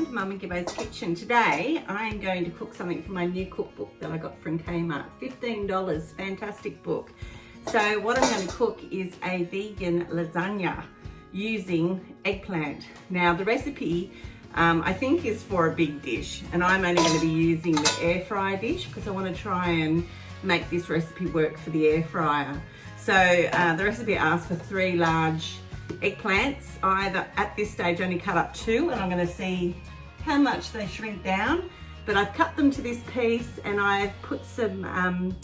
welcome to Mum and Gibbo's Kitchen. Today I am going to cook something from my new cookbook that I got from Kmart. $15, fantastic book. So what I'm going to cook is a vegan lasagna using eggplant. Now the recipe I think is for a big dish, and I'm only going to be using the air fryer dish because I want to try and make this recipe work for the air fryer. So the recipe asks for 3 large eggplants. I've at this stage only cut up 2, and I'm going to see how much they shrink down. But I've cut them to this piece, and I've put some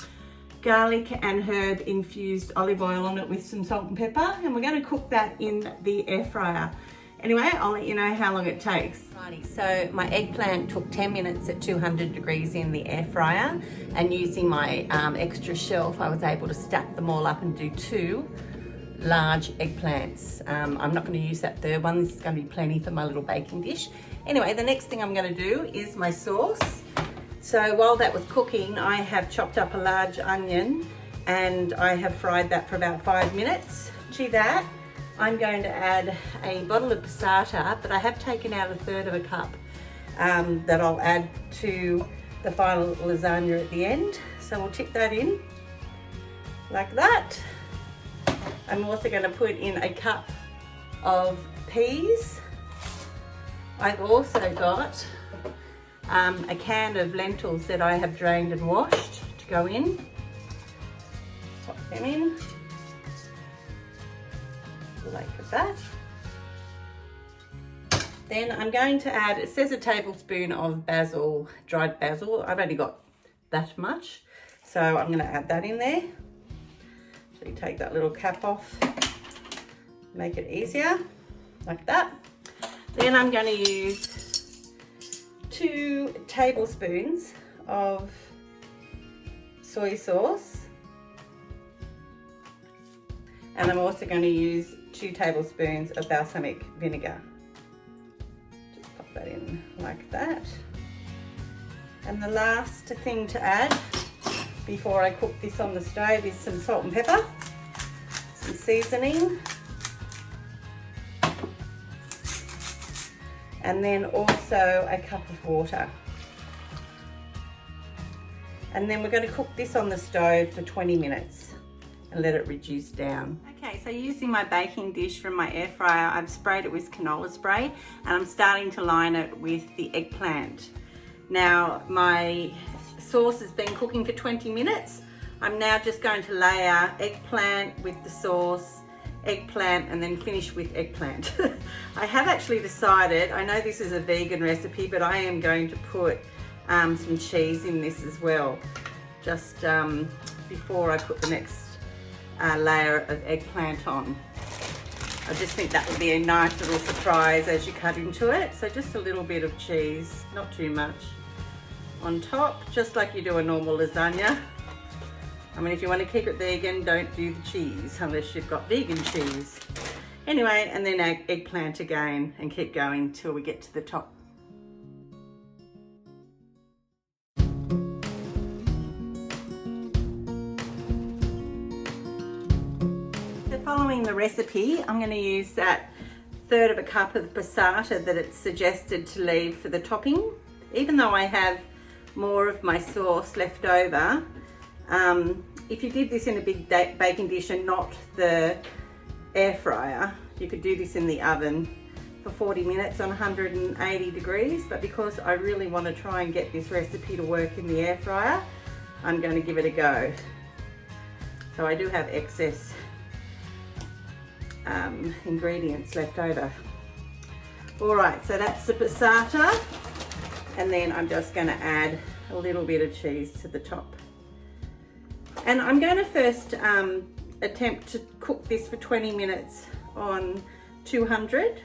garlic and herb infused olive oil on it with some salt and pepper, and we're going to cook that in the air fryer. Anyway, I'll let you know how long it takes. Righty, so my eggplant took 10 minutes at 200 degrees in the air fryer, and using my extra shelf, I was able to stack them all up and do 2 large eggplants. I'm not going to use that third one. This is going to be plenty for my little baking dish. Anyway, the next thing I'm going to do is my sauce. So while that was cooking, I have chopped up a large onion and I have fried that for about 5 minutes. To that, I'm going to add a bottle of passata, but I have taken out 1/3 of a cup that I'll add to the final lasagna at the end. So we'll tip that in like that. I'm also going to put in a cup of peas. I've also got a can of lentils that I have drained and washed to go in. Pop them in. Like that. Then I'm going to add, it says a tablespoon of basil, dried basil. I've only got that much, so I'm going to add that in there. So you take that little cap off, make it easier, like that. Then I'm going to use 2 tablespoons of soy sauce, and I'm also going to use 2 tablespoons of balsamic vinegar. Just pop that in like that. And the last thing to add before I cook this on the stove is some salt and pepper, some seasoning, and then also a cup of water. And then we're going to cook this on the stove for 20 minutes and let it reduce down. Okay, so using my baking dish from my air fryer, I've sprayed it with canola spray, and I'm starting to line it with the eggplant. Now my sauce has been cooking for 20 minutes. I'm now just going to layer eggplant with the sauce, eggplant, and then finish with eggplant. I have actually decided, I know this is a vegan recipe, but I am going to put some cheese in this as well, just before I put the next layer of eggplant on. I just think that would be a nice little surprise as you cut into it. So just a little bit of cheese, not too much, on top, just like you do a normal lasagna. I mean, if you want to keep it vegan, don't do the cheese unless you've got vegan cheese. Anyway, and then eggplant again, and keep going till we get to the top. Following the recipe, I'm going to use that 1/3 of a cup of passata that it's suggested to leave for the topping. Even though I have more of my sauce left over, if you did this in a big baking dish and not the air fryer, you could do this in the oven for 40 minutes on 180 degrees. But because I really want to try and get this recipe to work in the air fryer, I'm going to give it a go. So I do have excess ingredients left over. All right, so that's the passata, and then I'm just going to add a little bit of cheese to the top. And I'm going to first attempt to cook this for 20 minutes on 200,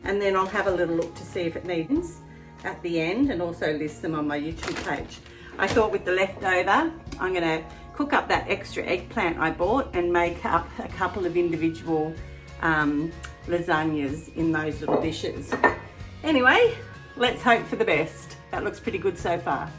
and then I'll have a little look to see if it needs at the end, and also list them on my YouTube page. I thought with the leftover, I'm going to cook up that extra eggplant I bought and make up a couple of individual lasagnas in those little dishes. Anyway, let's hope for the best. That looks pretty good so far.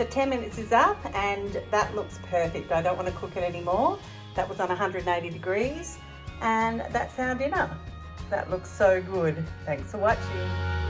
So 10 minutes is up and that looks perfect. I don't want to cook it anymore. That was on 180 degrees and that's our dinner. That looks so good. Thanks for watching.